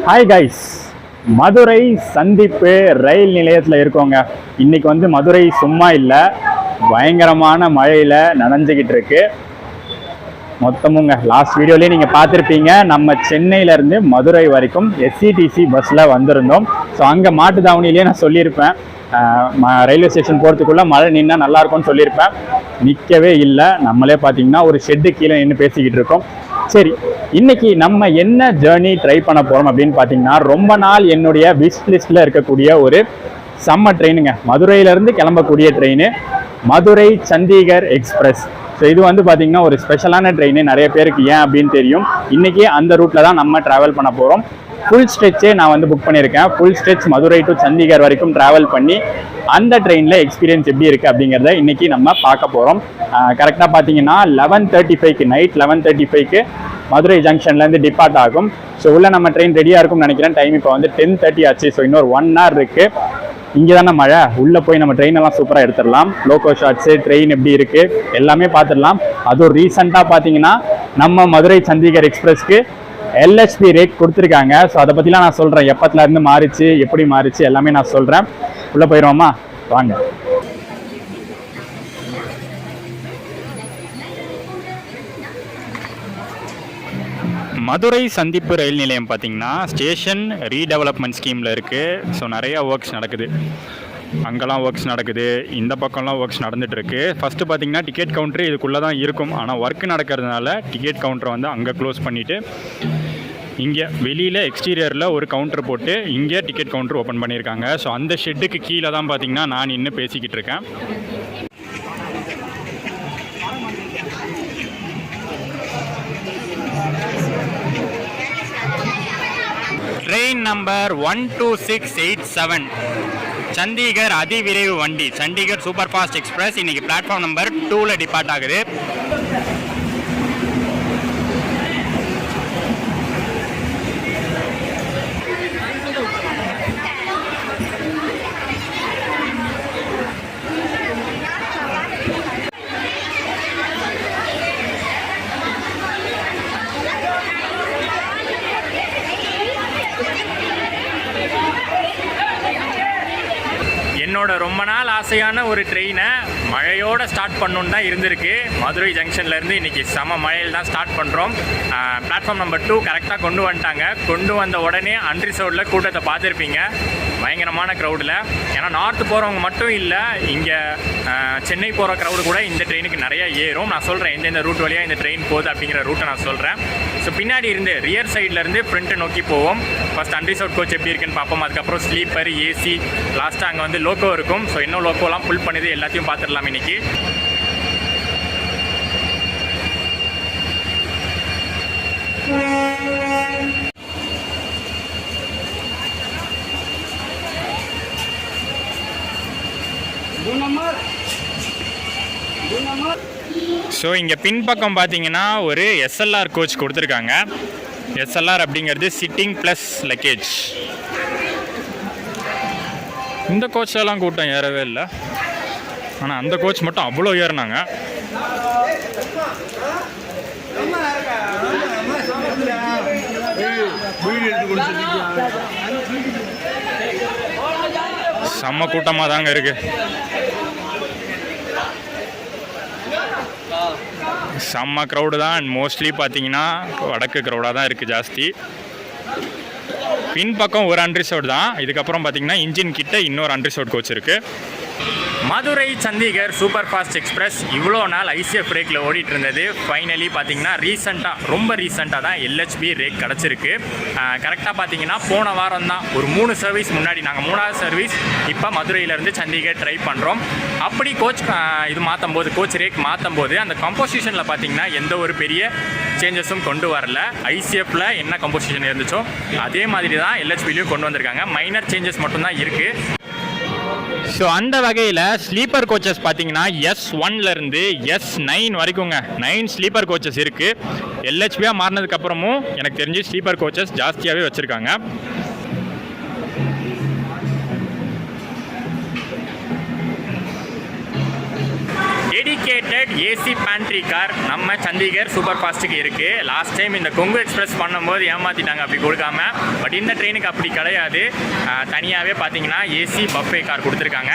Hi guys, Madurai சந்திப்பு ரயில் நிலையத்தில் இருக்கோங்க. இன்னைக்கு வந்து மதுரை சும்மா இல்லை, பயங்கரமான மழையில் நனைஞ்சிக்கிட்டு இருக்கு மொத்தமுங்க. லாஸ்ட் வீடியோலேயே நீங்கள் பார்த்துருப்பீங்க, நம்ம சென்னையிலேருந்து மதுரை வரைக்கும் எஸ்சிடிசி பஸ்ஸில் வந்திருந்தோம். ஸோ அங்கே மாட்டுத்தாவணிலேயே நான் சொல்லியிருப்பேன், ரயில்வே ஸ்டேஷன் போகிறதுக்குள்ளே மழை நின்னா நல்லாயிருக்கும்னு சொல்லியிருப்பேன். நிற்கவே இல்லை. நம்மளே பார்த்தீங்கன்னா ஒரு ஷெட்டு கீழே நின்று பேசிக்கிட்டு இருக்கோம். சரி, இன்னைக்கு நம்ம என்ன ஜேர்னி ட்ரை பண்ண போகிறோம் அப்படின்னு பார்த்தீங்கன்னா, ரொம்ப நாள் என்னுடைய விஷ் லிஸ்ட்டில் இருக்கக்கூடிய ஒரு செம்ம ட்ரெயினுங்க. மதுரையிலேருந்து கிளம்பக்கூடிய train Madurai Chandigarh express. So இது வந்து பார்த்தீங்கன்னா ஒரு ஸ்பெஷலான ட்ரெயின். நிறைய பேருக்கு ஏன் அப்படின்னு தெரியும். இன்றைக்கி அந்த ரூட்டில் தான் நம்ம ட்ராவல் பண்ண போகிறோம். ஃபுல் ஸ்ட்ரெச்சே நான் வந்து புக் பண்ணியிருக்கேன். Full stretch Madurai to Chandigarh வரைக்கும் ட்ராவல் பண்ணி அந்த ட்ரெயினில் எக்ஸ்பீரியன்ஸ் எப்படி இருக்குது அப்படிங்கிறத இன்றைக்கி நம்ம பார்க்க போகிறோம். கரெக்டாக பார்த்தீங்கன்னா 11:35 நைட் 11:35 மதுரை ஜங்ஷன்லேருந்து டிபார்ட் ஆகும். ஸோ உள்ள நம்ம ட்ரெயின் ரெடியாக இருக்கும்னு நினைக்கிறேன். டைம் இப்போ வந்து 10:30 ஆச்சு. ஸோ இன்னொரு 1 hour இருக்குது. இங்கே தானே மழை, உள்ளே போய் நம்ம ட்ரெயின் எல்லாம் சூப்பராக எடுத்துடலாம். லோக்கோ ஷாட்ஸு, ட்ரெயின் எப்படி இருக்குது எல்லாமே பார்த்துடலாம். அதுவும் ரீசெண்டாக பார்த்தீங்கன்னா நம்ம மதுரை சண்டிகர் எக்ஸ்பிரஸ்க்கு LHP ரேட் கொடுத்துருக்காங்க. ஸோ அதை பற்றிலாம் நான் சொல்கிறேன், எப்பத்துலேருந்து மாறிச்சு, எப்படி மாறிச்சு எல்லாமே நான் சொல்கிறேன். உள்ளே போயிடுவோமா, வாங்க. மதுரை சந்திப்பு ரயில் நிலையம் பார்த்திங்கன்னா ஸ்டேஷன் ரீடெவலப்மெண்ட் ஸ்கீமில் இருக்குது. ஸோ நிறையா ஒர்க்ஸ் நடக்குது. அங்கெல்லாம் ஒர்க்ஸ் நடக்குது, இந்த பக்கம்லாம் ஒர்க்ஸ் நடந்துகிட்ருக்கு. ஃபஸ்ட்டு பார்த்திங்கன்னா டிக்கெட் கவுண்ட்ரு இதுக்குள்ளே தான் இருக்கும். ஆனால் ஒர்க் நடக்கிறதுனால டிக்கெட் கவுண்டரை வந்து அங்கே க்ளோஸ் பண்ணிவிட்டு இங்கே வெளியில் எக்ஸ்டீரியரில் ஒரு கவுண்டர் போட்டு இங்கே டிக்கெட் கவுண்டர் ஓப்பன் பண்ணியிருக்காங்க. ஸோ அந்த ஷெட்டுக்கு கீழே தான் பார்த்திங்கன்னா நான் இன்னும் பேசிக்கிட்டு இருக்கேன். ட்ரெயின் நம்பர் 12687 சண்டிகர் அதிவிரைவு வண்டி, சண்டிகர் சூப்பர் ஃபாஸ்ட் எக்ஸ்பிரஸ் இன்னைக்கு பிளாட்ஃபார்ம் நம்பர் 2ல் டிபார்ட் ஆகுது. என்னோட ரொம்ப நாள் ஆசையான ஒரு ட்ரெயினை மழையோடு ஸ்டார்ட் பண்ணணுன்னு தான் இருந்திருக்கு. மதுரை ஜங்ஷன்லேருந்து இன்றைக்கி செம மழையில் தான் ஸ்டார்ட் பண்ணுறோம். பிளாட்ஃபார்ம் நம்பர் 2 கரெக்டாக கொண்டு வந்துட்டாங்க. கொண்டு வந்த உடனே அன்ரிசர்வ்டில் கூட்டத்தை பார்த்துருப்பீங்க, பயங்கரமான க்ரௌடில். ஏன்னா நார்த்து போகிறவங்க மட்டும் இல்லை, இங்கே சென்னை போகிற க்ரௌடு கூட இந்த ட்ரெயினுக்கு நிறையா ஏறும். நான் சொல்கிறேன் எந்தெந்த ரூட் வழியாக இந்த ட்ரெயின் போகுது அப்படிங்கிற ரூட்டை நான் சொல்கிறேன். ஸோ பின்னாடி இருந்து ரியர் சைட்லேருந்து ஃப்ரண்ட்டை நோக்கி போவோம். ஃபஸ்ட் அன்ரிசர்வ் கோச் எப்படி இருக்குன்னு பார்ப்போம். அதுக்கப்புறம் ஸ்லீப்பர், ஏசி, லாஸ்ட்டாக அங்கே வந்து லோக்கோ இருக்கும். ஸோ இன்னும் லோக்கோலாம் ஃபுல் பண்ணுது, எல்லாத்தையும் பார்த்துடலாம் இன்னைக்கு. ஸோ இங்கே பின்பக்கம் பார்த்தீங்கன்னா ஒரு SLR கோச் கொடுத்துருக்காங்க. SLR அப்படிங்கிறது சிட்டிங் ப்ளஸ் லக்கேஜ். இந்த கோச்செல்லாம் கூட்டம் ஏறவே இல்லை, ஆனால் அந்த கோச் மட்டும் அவ்வளோ ஏறினாங்க. செம்ம கூட்டமாக தாங்க இருக்குது. செம்ம க்ரௌடு தான். அண்ட் மோஸ்ட்லி பார்த்தீங்கன்னா வடக்கு க்ரௌடாக தான் இருக்குது ஜாஸ்தி. பின்பக்கம் ஒரு அன்ரிசர்வ்டு தான். இதுக்கப்புறம் பார்த்தீங்கன்னா இன்ஜின் கிட்ட இன்னொரு அன்ரிசர்வ்டு கோச் இருக்குது. Madurai Chandigarh super fast express இவ்வளோ நாள் ICF ரேக்கில் ஓடிட்டு இருந்தது. ஃபைனலி பார்த்தீங்கன்னா ரொம்ப ரீசெண்டாக தான் LHP ரேக் கிடச்சிருக்கு. கரெக்டாக பார்த்தீங்கன்னா போன வாரம் தான், ஒரு 3 சர்வீஸ் முன்னாடி, நாங்கள் 3வது சர்வீஸ் இப்போ மதுரையிலேருந்து சண்டிகர் ட்ரை பண்ணுறோம். அப்படி கோச் இது மாற்றும் போது, கோச் ரேக் மாற்றும் போது அந்த கம்போசிஷனில் பார்த்தீங்கன்னா எந்த ஒரு பெரிய சேஞ்சஸும் கொண்டு வரல. ICFல என்ன கம்போசிஷன் இருந்துச்சோ அதே மாதிரி தான் LHPலையும் கொண்டு வந்திருக்காங்க. மைனர் சேஞ்சஸ் மட்டும்தான் இருக்குது. ஸோ அந்த வகையில் ஸ்லீப்பர் கோச்சஸ் பார்த்தீங்கன்னா S1லேருந்து S9 வரைக்குங்க 9 ஸ்லீப்பர் கோச்சஸ் இருக்குது. LHPயாக மாறினதுக்கப்புறமும் எனக்கு தெரிஞ்சு ஸ்லீப்பர் கோச்சஸ் ஜாஸ்தியாகவே வச்சுருக்காங்க. ADK dedicated AC pantry car நம்ம சண்டிகர் சூப்பர் ஃபாஸ்ட்டுக்கு இருக்குது. லாஸ்ட் டைம் இந்த கொங்கு எக்ஸ்பிரஸ் பண்ணும்போது ஏமாற்றிட்டாங்க அப்படி கொடுக்காம. பட் இந்த ட்ரெயினுக்கு அப்படி கிடையாது. தனியாகவே பார்த்தீங்கன்னா ஏசி பஃபே கார் கொடுத்துருக்காங்க.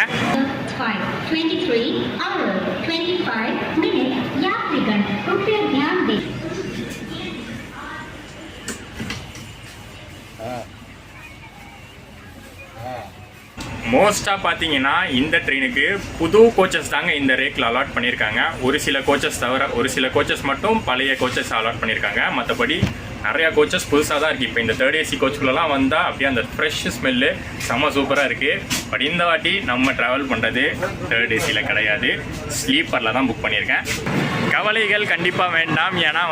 மோஸ்ட்டாக பார்த்தீங்கன்னா இந்த ட்ரெயினுக்கு புது கோச்சஸ் தாங்க இந்த ரேக்கில் அலாட் பண்ணியிருக்காங்க. ஒரு சில கோச்சஸ் தவிர ஒரு சில கோச்சஸ் மட்டும் பழைய கோச்சஸ் அலாட் பண்ணியிருக்காங்க. மற்றபடி நிறையா கோச்சஸ் புதுசாக தான் இருக்குது. இப்போ இந்த தேர்ட் ஏசி கோச்சுக்குள்ளலாம் வந்தால் அப்படியே அந்த ஃப்ரெஷ் ஸ்மெல்லு செம்ம சூப்பராக இருக்குது. பட் இந்த வாட்டி நம்ம ட்ராவல் பண்ணுறது தேர்ட் ஏசியில் கிடையாது, ஸ்லீப்பரில் தான் புக் பண்ணியிருக்கேன். கவலைகள் கண்டிப்பாக வேண்டாம். ஏன்னா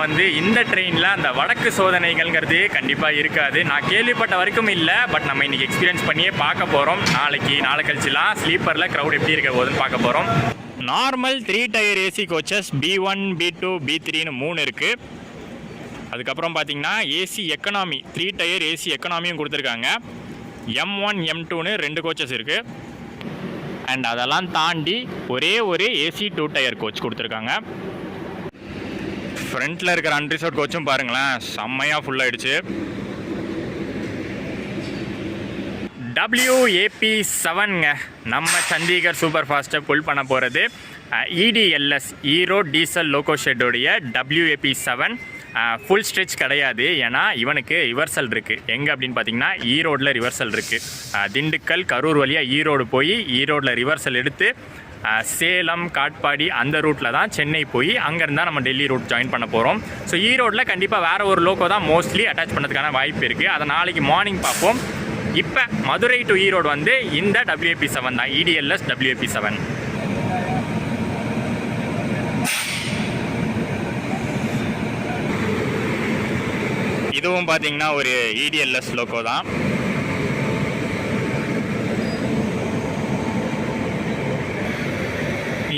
இந்த ட்ரெயினில் அந்த வடக்கு சோதனைகள்ங்கிறது கண்டிப்பாக இருக்காது. நான் கேள்விப்பட்ட வரைக்கும் இல்லை. பட் நம்ம இன்றைக்கி எக்ஸ்பீரியன்ஸ் பண்ணியே பார்க்க போகிறோம். நாளை கழிச்சுலாம் ஸ்லீப்பரில் க்ரௌட் எப்படி இருக்க போகுதுன்னு பார்க்க போகிறோம். Normal 3 tyre AC coaches B1, B2, B3ன்னு 3 இருக்குது. அதுக்கப்புறம் பார்த்தீங்கன்னா ஏசி எக்கனாமி 3 டயர் ஏசி எக்கனாமியும் கொடுத்துருக்காங்க. M1, M2ன்னு 2 கோச்சஸ் இருக்குது. அண்ட் அதெல்லாம் தாண்டி ஒரே ஒரு ஏசி 2 டயர் கோச் கொடுத்துருக்காங்க. ஃப்ரண்ட்டில் இருக்கிற அன்ரிசர்வ் கோச்சும் பாருங்களேன், செம்மையாக ஃபுல்லாகிடுச்சு. WAP7ங்க நம்ம சண்டிகர் சூப்பர் ஃபாஸ்ட்டை புல் பண்ண போகிறது EDLS ஈரோடு டீசல் லோகோ ஷெட்டோடைய WAP7 ஃபுல் ஸ்ட்ரெச் கிடையாது. ஏன்னா இவனுக்கு ரிவர்சல் இருக்குது. எங்கே அப்படின்னு பார்த்தீங்கன்னா ஈரோடில் ரிவர்சல் இருக்குது. திண்டுக்கல் கரூர் வழியாக ஈரோடு போய் ஈரோடில் ரிவர்சல் எடுத்து சேலம் காட்பாடி அந்த ரூட்டில் தான் சென்னை போய் அங்கேருந்தா நம்ம டெல்லி ரூட் ஜாயின் பண்ண போகிறோம். ஸோ ஈரோடில் கண்டிப்பாக வேறு ஒரு லோகோ தான் மோஸ்ட்லி அட்டாச் பண்ணுறதுக்கான வாய்ப்பு இருக்குது. அதை நாளைக்கு மார்னிங் பார்ப்போம். இப்போ மதுரை டு ஈரோடு இந்த WAP7 தான், EDLS WAP7. இதுவும் பார்த்தீங்கன்னா ஒரு EDLS லோகோ தான்.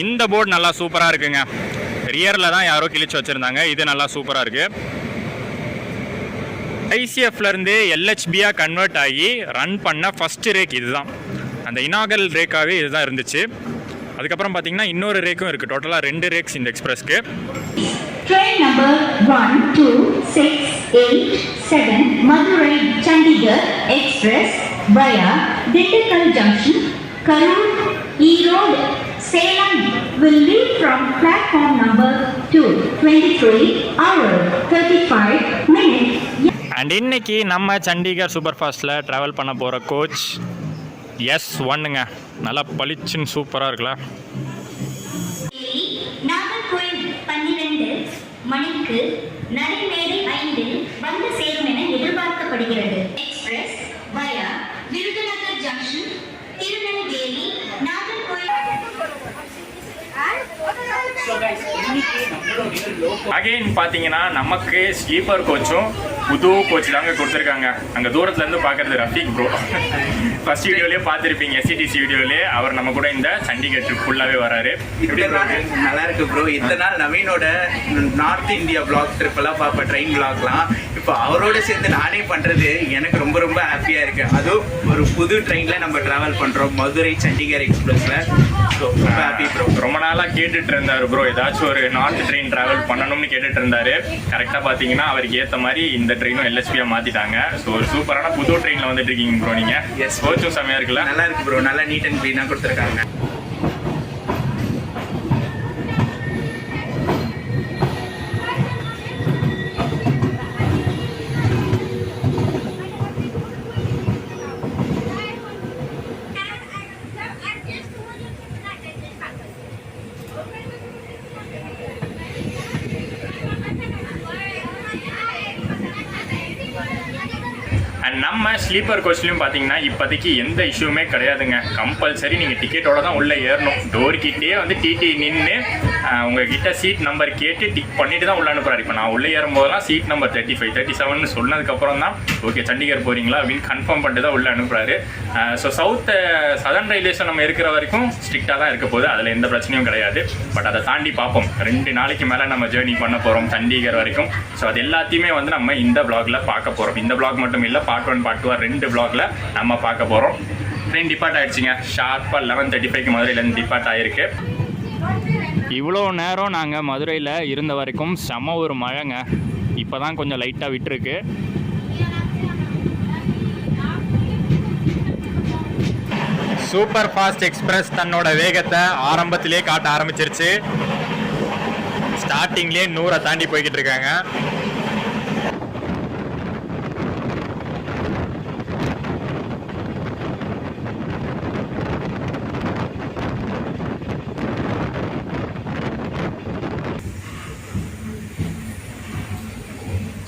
இந்த போர்டு நல்லா சூப்பராக இருக்குங்க. ரியரில் தான் யாரோ கிழிச்சு வச்சுருந்தாங்க. இது நல்லா சூப்பராக இருக்குது. ICFலேருந்து LHBயாக கன்வெர்ட் ஆகி ரன் பண்ண ஃபஸ்ட்டு ரேக் இது தான். அந்த இனாகல் ரேக்காகவே இது தான் இருந்துச்சு. அதுக்கப்புறம் பார்த்தீங்கன்னா இன்னொரு ரேக்கும் இருக்குது. டோட்டலாக 2 ரேக்ஸ் இந்த எக்ஸ்பிரஸ்க்கு. Train number 1267 Madurai Chandigarh Express via Dindigul Junction, Karur, Erode, Salem will leave from platform number 2, 23 hours 35 minutes. And இன்னைக்கு நம்ம சண்டிகர் சூப்பர் ஃபாஸ்ட்டில் ட்ராவல் பண்ண போகிற கோச் S1ங்க. நல்லா பளிச்சுன்னு சூப்பராக இருக்குல்ல. நாகர்கோயில் 12 மணிக்கு நடைமேடை 5 வந்து சேரும் என எதிர்பார்க்கப்படுகிறது. Express via Virudhunagar junction, Tirunelveli, Nagercoil. Again பார்த்தீங்கன்னா நமக்கு ஸ்லீப்பர் கோச்சும் புது கோச் தாங்க கொடுத்துருக்காங்க. அங்கே தூரத்துலேருந்து பார்க்குறது ரஃபீக் ப்ரோ. ஃபர்ஸ்ட் வீடியோலேயே பார்த்துருப்பீங்க, SCTC வீடியோலேயே. அவர் நம்ம கூட இந்த சண்டிகர் ட்ரிப் ஃபுல்லாகவே வராரு. நல்லா இருக்கு ப்ரோ. இத்தனை நாள் நவீனோட நார்த் இந்தியா பிளாக் ட்ரிப்பெல்லாம் பார்ப்பேன், ட்ரெயின் பிளாக்லாம். இப்போ அவரோட சேர்ந்து நானே பண்ணுறது எனக்கு ரொம்ப ரொம்ப ஹாப்பியாக இருக்குது. அதுவும் ஒரு புது ட்ரெயினில் நம்ம ட்ராவல் பண்ணுறோம், மதுரை சண்டிகர் எக்ஸ்பிரஸில். ஸோ ரொம்ப ஹாப்பி ப்ரோ. ரொம்ப நாளாக கேட்டுட்டு இருந்தார் ப்ரோ, ஏதாச்சும் ஒரு நார்த் ட்ரெயின் ட்ராவல் பண்ணணும்னு கேட்டுட்டு இருந்தார். கரெக்டாக பார்த்தீங்கன்னா அவருக்கு ஏற்ற மாதிரி இந்த ட்ரெயினும் LHBயாக மாற்றிட்டாங்க. ஸோ ஒரு சூப்பரான புது ட்ரெயினில் வந்துட்டு இருக்கீங்க ப்ரோ நீங்கள். எஸ், கோச்சும் செம்மையாக இருக்குல்ல. நல்லா இருக்கு ப்ரோ. நல்லா நீட் அண்ட் க்ளீனாக கொடுத்துருக்காங்க. அண்ட் நம்ம ஸ்லீப்பர் கோச்லையும் பார்த்தீங்கன்னா இப்போதைக்கு எந்த இஷ்யூமே கிடையாதுங்க. கம்பல்சரி நீங்கள் டிக்கெட்டோட தான் உள்ளே ஏறணும். டோர்கிட்டே TT நின்று உங்ககிட்ட சீட் நம்பர் கேட்டு டிக் பண்ணிட்டு தான் உள்ள அனுப்புறாரு. இப்போ நான் உள்ளே ஏறும்போதெல்லாம் சீட் நம்பர் 35, 37ன்னு சொன்னதுக்கப்புறம் தான் ஓகே சண்டிகர் போகிறீங்களா அப்படின்னு கன்ஃபார்ம் பண்ணிட்டு தான் உள்ளே அனுப்புறாரு. ஸோ சதர்ன் ரயில்வேஸில் நம்ம இருக்கிற வரைக்கும் ஸ்ட்ரிக்டாக தான் இருக்க போகுது. அதில் எந்த பிரச்சனையும் கிடையாது. பட் அதை தாண்டி பார்ப்போம். 2 நாளைக்கு மேலே நம்ம ஜேர்னி பண்ண போகிறோம் சண்டிகர் வரைக்கும். ஸோ அது எல்லாத்தையுமே நம்ம இந்த வ்ளாகில் பார்க்க போகிறோம். இந்த வ்ளாக் மட்டும் இல்லை, பார்ட் 1 பார்ட் 2 2 வ்ளாகில் நம்ம பார்க்க போகிறோம். ட்ரெயின் டிபார்ட் ஆகிடுச்சிங்க. ஷார்ப்பாக 11:35க்கு மதுரையிலேருந்து டிபார்ட் ஆகிருக்கு. இவ்வளோ நேரம் நாங்கள் மதுரையில் இருந்த வரைக்கும் செம ஒரு மழைங்க. இப்போ தான் கொஞ்சம் லைட்டாக விட்டுருக்கு. சூப்பர் ஃபாஸ்ட் எக்ஸ்பிரஸ் தன்னோட வேகத்தை ஆரம்பத்திலே காட்ட ஆரம்பிச்சிருச்சு. ஸ்டார்டிங்லேயே 100 தாண்டி போய்கிட்டு இருக்காங்க.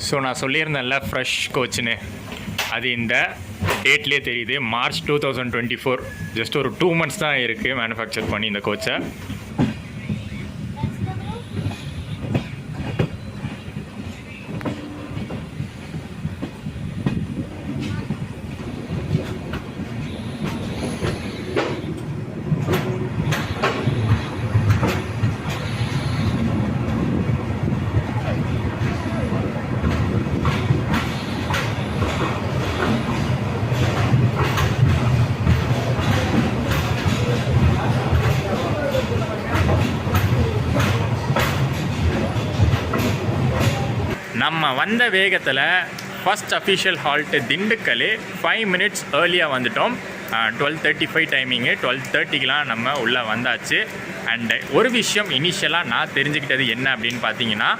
ஸோ நான் சொல்லியிருந்தேன்ல ஃப்ரெஷ் கோச்சுன்னு, அது இந்த டேட்லேயே தெரியுது. மார்ச் 2024. ஜஸ்ட் ஒரு 2 months தான் இருக்குது மேனுஃபேக்சர் பண்ணி இந்த கோச்சை. நம்ம வந்த வேகத்தில் first official halt Dindigul 5 minutes ஏர்லியாக வந்துட்டோம். 12:35 டைமிங்கு. 12:30க்கெலாம் நம்ம உள்ளே வந்தாச்சு. அண்டு ஒரு விஷயம் இனிஷியலாக நான் தெரிஞ்சுக்கிட்டது என்ன அப்படின்னு பார்த்தீங்கன்னா,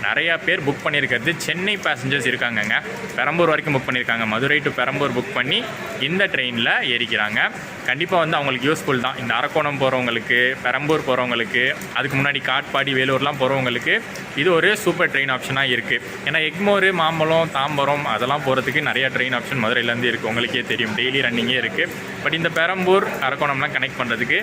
நிறையா பேர் புக் பண்ணியிருக்கிறது சென்னை பேசஞ்சர்ஸ் இருக்காங்கங்க. பெரம்பூர் வரைக்கும் புக் பண்ணியிருக்காங்க. மதுரை டு பெரம்பூர் புக் பண்ணி இந்த ட்ரெயினில் ஏறிக்கிறாங்க. கண்டிப்பாக வந்து அவங்களுக்கு யூஸ்ஃபுல் தான். இந்த அரக்கோணம் போகிறவங்களுக்கு, பெரம்பூர் போகிறவங்களுக்கு, அதுக்கு முன்னாடி காட்பாடி, வேலூர்லாம் போகிறவங்களுக்கு இது ஒரு சூப்பர் ட்ரெயின் ஆப்ஷனாக இருக்குது. ஏன்னா எக்மோர், மாம்பழம், தாம்பரம் அதெல்லாம் போகிறதுக்கு நிறையா ட்ரெயின் ஆப்ஷன் மதுரையிலேருந்து இருக்குது. உங்களுக்கே தெரியும், டெய்லி ரன்னிங்கே இருக்குது. பட் இந்த பெரம்பூர், அரக்கோணம்லாம் கனெக்ட் பண்ணுறதுக்கு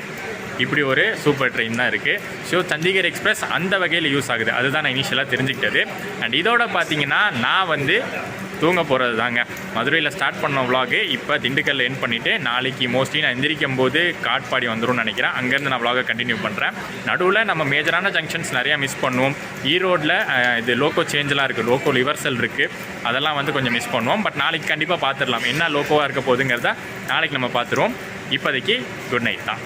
இப்படி ஒரு சூப்பர் ட்ரெயின் தான் இருக்குது. ஸோ சண்டிகர் எக்ஸ்பிரஸ் அந்த வகையில் யூஸ் ஆகுது. அதுதான் நான் இனிஷியலாக தெரிஞ்சுக்கிட்டது. அண்ட் இதோட பார்த்தீங்கன்னா நான் வந்து தூங்க போகிறது தாங்க. மதுரையில் ஸ்டார்ட் பண்ண விலாகு இப்போ திண்டுக்கல்ல எண்ட் பண்ணிவிட்டு, நாளைக்கு மோஸ்ட்லி நான் எந்திரிக்கும் போது காட்பாடி வந்துடும் நினைக்கிறேன். அங்கேருந்து நான் விலாகை கண்டினியூ பண்ணுறேன். நடுவில் நம்ம மேஜரான ஜங்ஷன்ஸ் நிறையா மிஸ் பண்ணுவோம். ஈரோடில் இது லோக்கோ சேஞ்செலாம் இருக்குது, லோக்கோ ரிவர்சல் இருக்குது, அதெல்லாம் வந்து கொஞ்சம் மிஸ் பண்ணுவோம். பட் நாளைக்கு கண்டிப்பாக பார்த்துடலாம். என்ன லோக்கோவாக இருக்க போகுதுங்கிறத நாளைக்கு நம்ம பார்த்துருவோம். இப்போதைக்கு குட் நைட் தான்.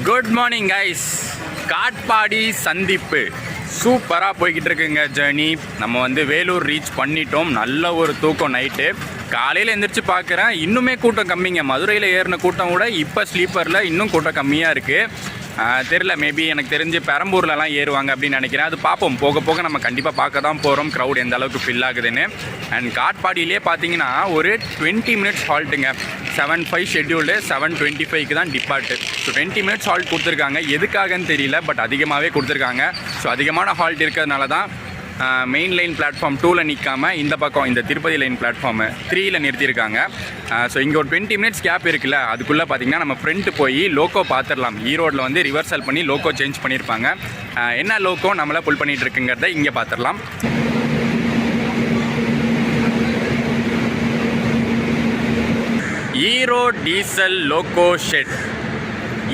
Good morning guys. காட்பாடி சந்திப்பு சூப்பராக போய்கிட்டு இருக்குங்க ஜேர்னி. நம்ம வந்து வேலூர் ரீச் பண்ணிட்டோம். நல்ல ஒரு தூக்கம் நைட்டு. காலையில் எந்திரிச்சு பார்க்குறேன், இன்னுமே கூட்டம் கம்மிங்க. மதுரையில் ஏறின கூட்டம் கூட இப்போ ஸ்லீப்பரில் இன்னும் கூட்டம் கம்மியாக இருக்குது. தெரில, மேபி எனக்கு தெரிஞ்சு பெரம்பூர்லலாம் ஏறுவாங்க அப்படின்னு நினைக்கிறேன். அது பார்ப்போம், போக போக நம்ம கண்டிப்பாக பார்க்க தான் போகிறோம் க்ரௌட் எந்த அளவுக்கு ஃபில் ஆகுதுன்னு. அண்ட் காட்பாடியிலே பார்த்தீங்கன்னா ஒரு 20 minutes ஹால்ட்டுங்க. 7:05 ஷெட்யூல்டு, 7:25க்கு தான் டிப்பார்ட்டு. ஸோ 20 minutes ஹால்ட் கொடுத்துருக்காங்க. எதுக்காகன்னு தெரியல, பட் அதிகமாகவே கொடுத்துருக்காங்க. ஸோ அதிகமான ஹால்ட் இருக்கிறதுனால தான் மெயின் லைன் பிளாட்ஃபார்ம் 2ல் நிற்காமல் இந்த பக்கம் இந்த திருப்பதி லைன் பிளாட்ஃபார்ம் 3ல் நிறுத்தியிருக்காங்க. ஸோ இங்கே ஒரு 20 minutes கேப் இருக்குல்ல, அதுக்குள்ளே பார்த்திங்கன்னா நம்ம ஃப்ரெண்ட்டு போய் லோக்கோ பார்த்துடலாம். ஈரோடில் வந்து ரிவர்சல் பண்ணி லோக்கோ சேஞ்ச் பண்ணியிருப்பாங்க. என்ன லோக்கோ நம்மளை புல் பண்ணிகிட்டு இருக்குங்கிறத இங்கே பார்த்துடலாம். Erode diesel loco shed.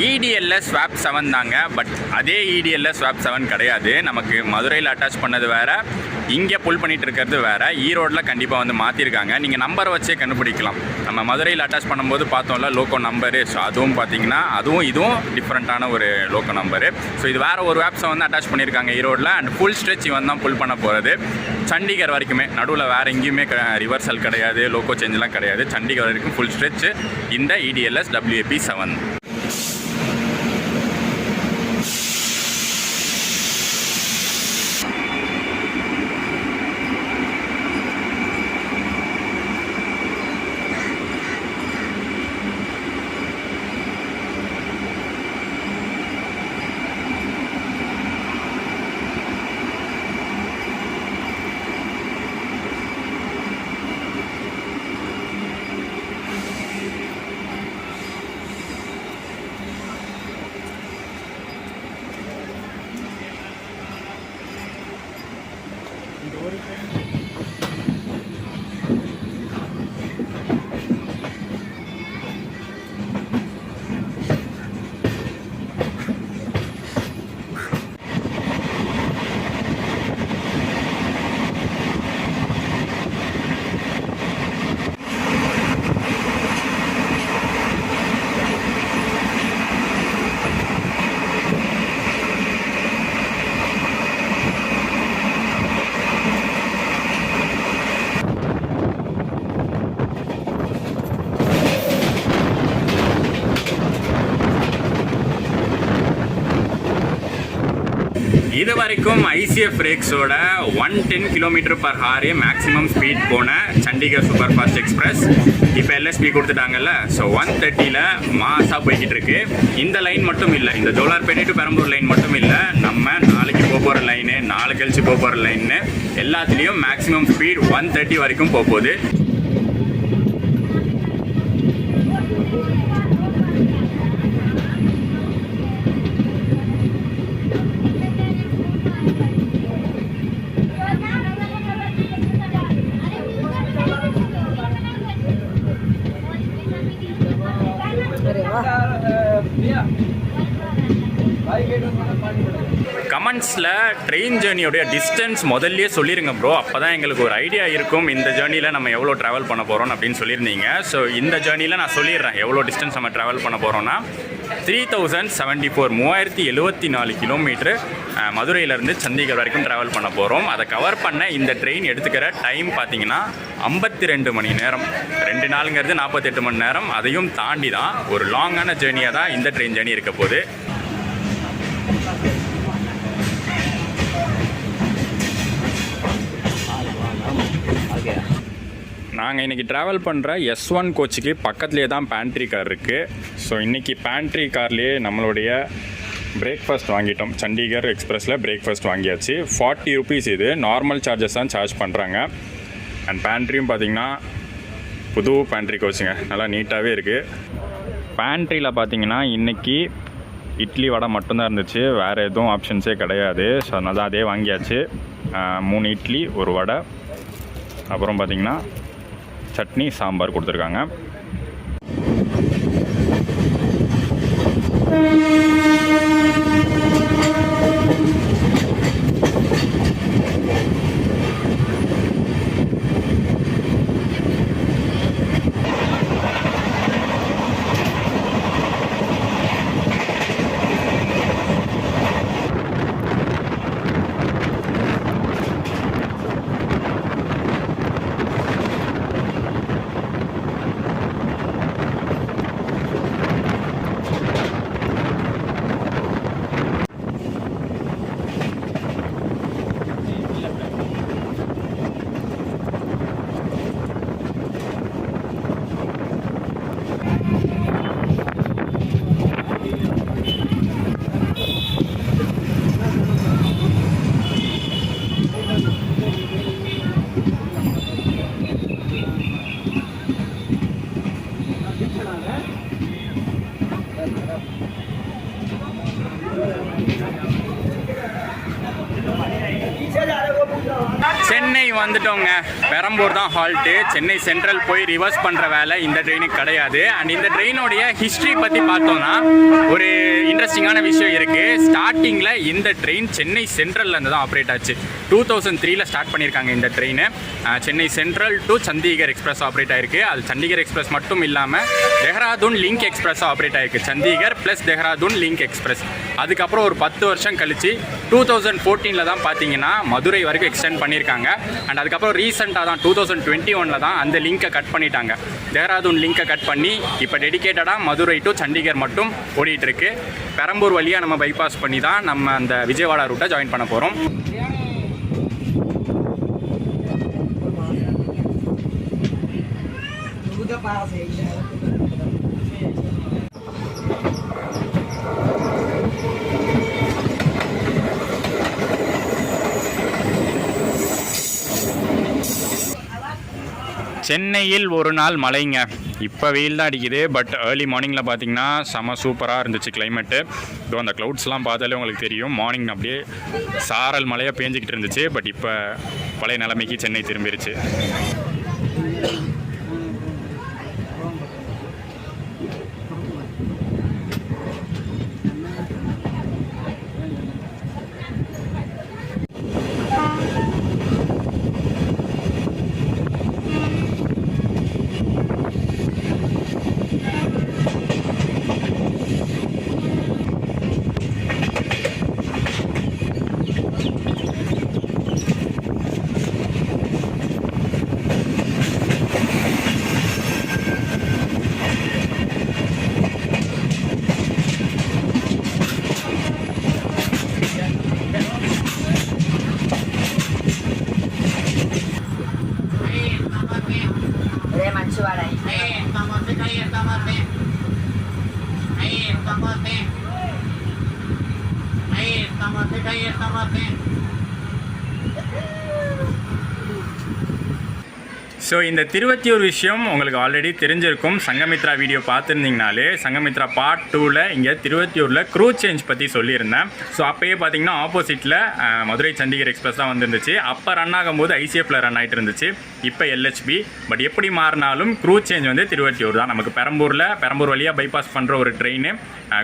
EDLS ஸ்வாப் 7 தாங்க. பட் அதே EDLS ஸ்வாப் 7 கிடையாது. நமக்கு மதுரையில் அட்டாச் பண்ணது வேறு, இங்கே புல் பண்ணிகிட்டு இருக்கிறது வேறு. ஈரோடில் கண்டிப்பாக வந்து மாற்றிருக்காங்க. நீங்கள் நம்பரை வச்சே கண்டுபிடிக்கலாம். நம்ம மதுரையில் அட்டாச் பண்ணும்போது பார்த்தோம்ல லோக்கோ நம்பரு. ஸோ அதுவும் பார்த்தீங்கன்னா இதுவும் டிஃப்ரெண்ட்டான ஒரு லோக்கோ நம்பரு. ஸோ இது வேறு ஒரு வேப்ஸை வந்து அட்டாச் பண்ணியிருக்காங்க ஈரோடில். அண்ட் ஃபுல் ஸ்ட்ரெச் இவன் தான் புல் பண்ண போகிறது. சண்டிகர் வரைக்குமே, நடுவில் வேறு எங்கேயுமே ரிவர்சல் கிடையாது, லோக்கோ சேஞ்செலாம் கிடையாது. சண்டிகர் வரைக்கும் ஃபுல் ஸ்ட்ரெச் இந்த EDLS WAP 7. இது வரைக்கும் ஐசிஎஃப் பிரேக்ஸோட 110 km/h மேக்ஸிமம் ஸ்பீட் போன சண்டிகர் சூப்பர் ஃபாஸ்ட் எக்ஸ்பிரஸ் இப்போ எல்எஸ்பி கொடுத்துட்டாங்கல்ல. ஸோ 130ல் மாசாக போய்கிட்டு இருக்கு. இந்த லைன் மட்டும் இல்லை, இந்த ஜோலார்பேட்டை டு பெரம்பூர் லைன் மட்டும் இல்லை, நம்ம நாளைக்கு போகிற லைனு, நாளை கழிச்சு போகிற லைன்னு எல்லாத்துலேயும் மேக்ஸிமம் ஸ்பீட் 130 வரைக்கும் போகுது. கமெண்ட்ஸில் ட்ரெயின் ஜேர்னியோடைய டிஸ்டன்ஸ் முதல்லையே சொல்லிடுங்க ப்ரோ, அப்போ தான் எங்களுக்கு ஒரு ஐடியா இருக்கும் இந்த ஜேர்னியில் நம்ம எவ்வளோ ட்ராவல் பண்ண போகிறோம் அப்படின்னு சொல்லியிருந்தீங்க. ஸோ இந்த ஜேர்னியில் நான் சொல்லிடுறேன் எவ்வளோ டிஸ்டன்ஸ் நம்ம ட்ராவல் பண்ண போகிறோன்னா 3074 கிலோமீட்ரு மதுரையிலேருந்து சண்டிகர் வரைக்கும் ட்ராவல் பண்ண போகிறோம். அதை கவர் பண்ண இந்த ட்ரெயின் எடுத்துக்கிற டைம் பார்த்தீங்கன்னா 52 மணி நேரம். 2 நாளுங்கிறது 48 மணி நேரம். அதையும் தாண்டி தான் ஒரு லாங்கான ஜேர்னியாக தான் இந்த ட்ரெயின் ஜேர்னி இருக்க போகுது. நாங்கள் இன்றைக்கி ட்ராவல் பண்ணுற S1 கோச்சுக்கு பக்கத்துலேயே தான் பேண்ட்ரி கார் இருக்குது. ஸோ இன்றைக்கி பேண்ட்ரி கார்லேயே நம்மளுடைய பிரேக்ஃபாஸ்ட் வாங்கிட்டோம். சண்டிகர் எக்ஸ்பிரஸில் பிரேக்ஃபாஸ்ட் வாங்கியாச்சு. 40 ருபீஸ். இது நார்மல் சார்ஜஸ் தான் சார்ஜ் பண்ணுறாங்க. அண்ட் பேண்ட்ரியும் பார்த்திங்கன்னா புது பேண்ட்ரி கோச்சுங்க, நல்லா நீட்டாகவே இருக்குது. பேண்ட்ரியில் பார்த்திங்கன்னா இன்றைக்கி இட்லி வடை மட்டும்தான் இருந்துச்சு, வேறு எதுவும் ஆப்ஷன்ஸே கிடையாது. ஸோ அதனால தான் அதே வாங்கியாச்சு. 3 இட்லி 1 வடை, அப்புறம் பார்த்திங்கன்னா சட்னி சாம்பார் கொடுத்துருக்காங்க. சென்னை வந்துட்டோங்க. பெரம்பூர் தான் ஹால்ட்டு. சென்னை சென்ட்ரல் போய் ரிவர்ஸ் பண்ணுற வேலை இந்த ட்ரெயினுக்கு கிடையாது. அண்ட் இந்த ட்ரெயினுடைய ஹிஸ்ட்ரி பற்றி பார்த்தோன்னா ஒரு இன்ட்ரெஸ்டிங்கான விஷயம் இருக்குது. ஸ்டார்டிங்கில் இந்த ட்ரெயின் சென்னை சென்ட்ரல்லேருந்து தான் ஆப்ரேட் ஆச்சு. 2003 ஸ்டார்ட் பண்ணியிருக்காங்க இந்த train. Chennai central to Chandigarh express operate ஆகிருக்கு. அது சண்டிகர் எக்ஸ்பிரஸ் மட்டும் இல்லாமல் தெஹ்ராதூன் லிங்க் எக்ஸ்பிரஸ் ஆப்ரேட் ஆகிருக்கு. Chandigarh plus Dehradun link express. அதுக்கப்புறம் ஒரு 10 வருஷம் கழிச்சு 2014 தான் பார்த்தீங்கன்னா மதுரை வரைக்கும் எக்ஸ்டெண்ட் பண்ணியிருக்காங்க. அண்ட் அதுக்கப்புறம் ரீசெண்டாக தான் 2021 தான் அந்த லிங்கை கட் பண்ணிட்டாங்க. தெஹ்ராதூன் லிங்கை கட் பண்ணி இப்போ டெடிக்கேட்டடாக மதுரை டு சண்டிகர் மட்டும் ஓடிட்டுருக்கு. பெரம்பூர் வழியாக நம்ம பைபாஸ் பண்ணி தான் நம்ம அந்த விஜயவாடா ரூட்டை ஜாயின் பண்ண போகிறோம். சென்னையில் ஒரு நாள் மழைங்க. இப்போ வெயில் தான் அடிக்குது. பட் ஏர்லி மார்னிங்கில் பார்த்தீங்கன்னா செம சூப்பராக இருந்துச்சு கிளைமேட்டு. இதோ அந்த க்ளவுட்ஸ்லாம் பார்த்தாலே உங்களுக்கு தெரியும். மார்னிங் அப்படியே சாரல் மழையாக பேஞ்சிக்கிட்டு இருந்துச்சு. பட் இப்போ பழைய நிலைமைக்கு சென்னை திரும்பிருச்சு. ஸோ இந்த திருவத்தியூர் விஷயம் உங்களுக்கு ஆல்ரெடி தெரிஞ்சிருக்கும். சங்கமித்ரா வீடியோ பார்த்துருந்தீங்கனாலே சங்கமித்ரா பார்ட் 2ல் இங்கே திருவத்தியூரில் க்ரூ சேஞ்ச் பற்றி சொல்லியிருந்தேன். ஸோ அப்போயே பார்த்தீங்கன்னா ஆப்போசிட்டில் மதுரை சண்டிகர் எக்ஸ்பிரஸ் தான் வந்துருந்துச்சு. அப்போ ரன் ஆகும்போது ஐசிஎஃப்பில் ரன் ஆகிட்டு இருந்துச்சு. இப்போ எல்ஹெச்பி. பட் எப்படி மாறினாலும் க்ரூ சேஞ்ச் வந்து திருவத்தியூர் தான். நமக்கு பெரம்பூர் வழியாக பைபாஸ் பண்ணுற ஒரு ட்ரெயின்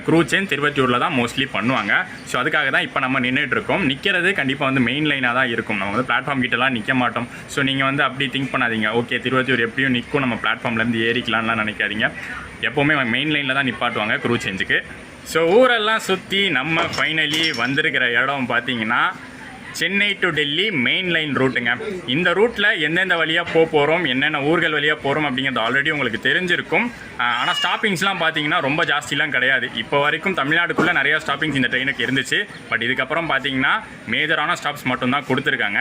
க்ரூ சேஞ்ச் திருவத்தியூரில் தான் மோஸ்ட்லி பண்ணுவாங்க. ஸோ அதுக்காக தான் இப்போ நம்ம நின்றுட்டுருக்கோம். நிற்கிறது கண்டிப்பாக வந்து மெயின் லைனாக தான் இருக்கும். நம்ம வந்து பிளாட்ஃபார்ம் கிட்டலாம் நிற்க மாட்டோம். ஸோ நீங்கள் வந்து அப்படி திங்க் பண்ணாதீங்க, ஓகே திருவத்தியூர் எப்படியும் நிற்கும், நம்ம பிளாட்ஃபார்ம்லேருந்து ஏறிக்கலாம்லாம் நினைக்காதீங்க. எப்போவுமே மெயின் லைனில் தான் நிப்பாட்டுவாங்க க்ரூ சேஞ்சுக்கு. ஸோ ஊரெல்லாம் சுற்றி நம்ம ஃபைனலி வந்திருக்கிற இடம் பார்த்தீங்கன்னா Chennai to Delhi main line ரூட்டுங்க. இந்த ரூட்டில் எந்தெந்த வழியாக போகிறோம், என்னென்ன ஊர்கள் வழியாக போகிறோம் அப்படிங்கிறது ஆல்ரெடி உங்களுக்கு தெரிஞ்சிருக்கும். ஆனால் ஸ்டாப்பிங்ஸ்லாம் பார்த்தீங்கன்னா ரொம்ப ஜாஸ்திலாம் கிடையாது. இப்போ வரைக்கும் தமிழ்நாடுக்குள்ளே நிறையா ஸ்டாப்பிங்ஸ் இந்த ட்ரெயினுக்கு இருந்துச்சு. பட் இதுக்கப்புறம் பார்த்தீங்கன்னா மேஜரான ஸ்டாப்ஸ் மட்டும்தான் கொடுத்துருக்காங்க.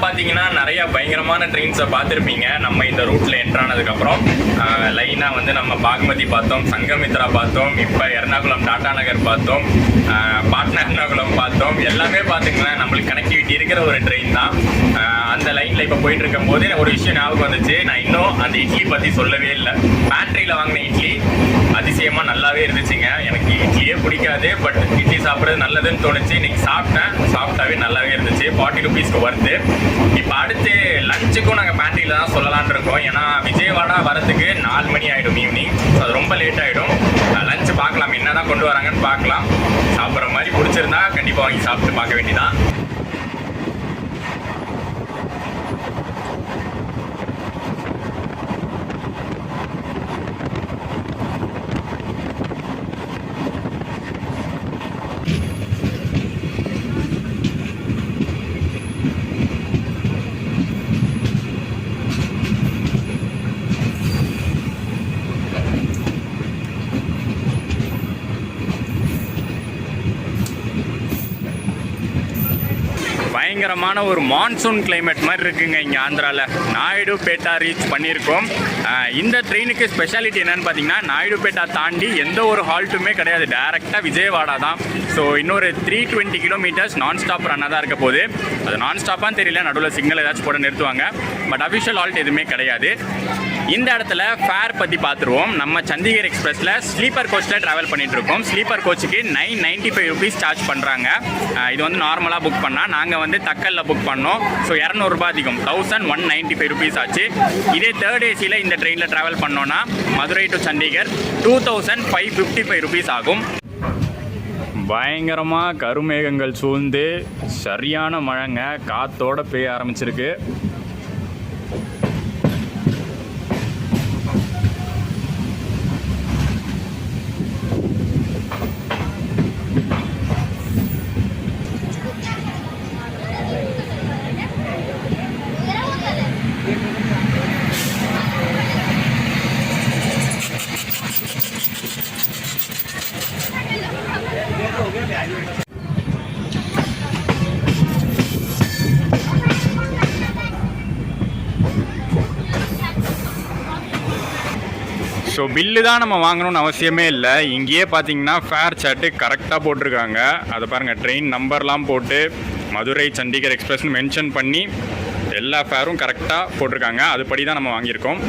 பார்த்தீங்கன்னா நிறைய பயங்கரமான ட்ரெயின்ஸை பார்த்துருப்பீங்க. நம்ம இந்த ரூட்டில் என்ட்ரானதுக்கப்புறம் லைனாக வந்து நம்ம பாக்மதி பார்த்தோம், சங்கமித்ரா பார்த்தோம், இப்போ எர்ணாகுளம் டாடா நகர் பார்த்தோம், பாட்னா எர்ணாகுளம் பார்த்தோம். எல்லாமே பார்த்தீங்கன்னா நம்மளுக்கு கனெக்டிவிட்டி இருக்கிற ஒரு ட்ரெயின் தான். அந்த லைனில் இப்போ போயிட்டு இருக்கும் போது ஒரு விஷயம் ஞாபகம் வந்துச்சு. நான் இன்னும் அந்த இட்லி பற்றி சொல்லவே இல்லை. பேண்ட்ரியில் வாங்கின இட்லி அதிசயமாக நல்லாவே இருந்துச்சுங்க. எனக்கு இட்லியே பிடிக்காது, பட் இட்லி சாப்பிட்றது நல்லதுன்னு தோணுச்சு. இன்னைக்கு சாப்பிட்டாவே நல்லாவே இருந்துச்சு. 40 rupeesக்கு வருது. இப்போ அடுத்து லஞ்சுக்கும் நாங்கள் பேண்ட்ரியில் தான் சொல்லலான் இருக்கோம். ஏன்னா விஜயவாடா வரதுக்கு 4 மணி ஆகிடும் ஈவினிங். ஸோ அது ரொம்ப லேட் ஆகிடும். லஞ்சு பார்க்கலாம், என்ன தான் கொண்டு வராங்கன்னு பார்க்கலாம். சாப்பிட்ற மாதிரி பிடிச்சிருந்தா கண்டிப்பாக வாங்கி சாப்பிட்டு பார்க்க வேண்டியதான். பயங்கரமான ஒரு மான்சூன் கிளைமேட் மாதிரி இருக்குங்க இங்கே ஆந்திராவில். நாயுடுபேட்டா ரீச் பண்ணியிருக்கோம். இந்த ட்ரெயினுக்கு ஸ்பெஷாலிட்டி என்னென்னு பார்த்தீங்கன்னா, நாயுடுபேட்டா தாண்டி எந்த ஒரு ஹால்ட்டுமே கிடையாது, டேரெக்டாக விஜயவாடா தான். ஸோ இன்னொரு 320 கிலோமீட்டர்ஸ் நான் ஸ்டாப் ரன்னாக தான் இருக்க போகுது. அது நான் ஸ்டாப்பான்னு தெரியல, நடுவில் சிக்னல் ஏதாச்சும் போட நிறுத்துவாங்க. பட் அஃபிஷியல் ஹால்ட் எதுவுமே கிடையாது. இந்த இடத்துல ஃபேர் பற்றி பார்த்துருவோம். நம்ம சண்டிகர் எக்ஸ்பிரஸில் ஸ்லீப்பர் கோச்சில் ட்ராவல் பண்ணிகிட்ருக்கோம். ஸ்லீப்பர் கோச்சுக்கு 995 rupees சார்ஜ் பண்ணுறாங்க. இது வந்து நார்மலாக புக் பண்ணால், நாங்கள் வந்து தக்கலில் புக் பண்ணோம். ஸோ 200 ரூபாய் அதிகம், 1195 rupees ஆச்சு. இதே தேர்ட் ஏசியில் இந்த ட்ரெயினில் ட்ராவல் பண்ணோன்னா மதுரை டு சண்டிகர் 2555 rupees ஆகும். பயங்கரமாக கருமேகங்கள் சூழ்ந்து சரியான மழைங்க, காற்றோட பெய்ய ஆரம்பிச்சிருக்கு. ஸோ பில்லு தான் நம்ம வாங்கணும்னு அவசியமே இல்லை. இங்கேயே பார்த்தீங்கன்னா ஃபேர் சார்ட்டு கரெக்டாக போட்டிருக்காங்க. அதை பாருங்கள், ட்ரெயின் நம்பர்லாம் போட்டு மதுரை சண்டிகர் எக்ஸ்பிரஸ்னு மென்ஷன் பண்ணி எல்லா ஃபேரும் கரெக்டாக போட்டிருக்காங்க. அதுபடி தான் நம்ம வாங்கியிருக்கோம்.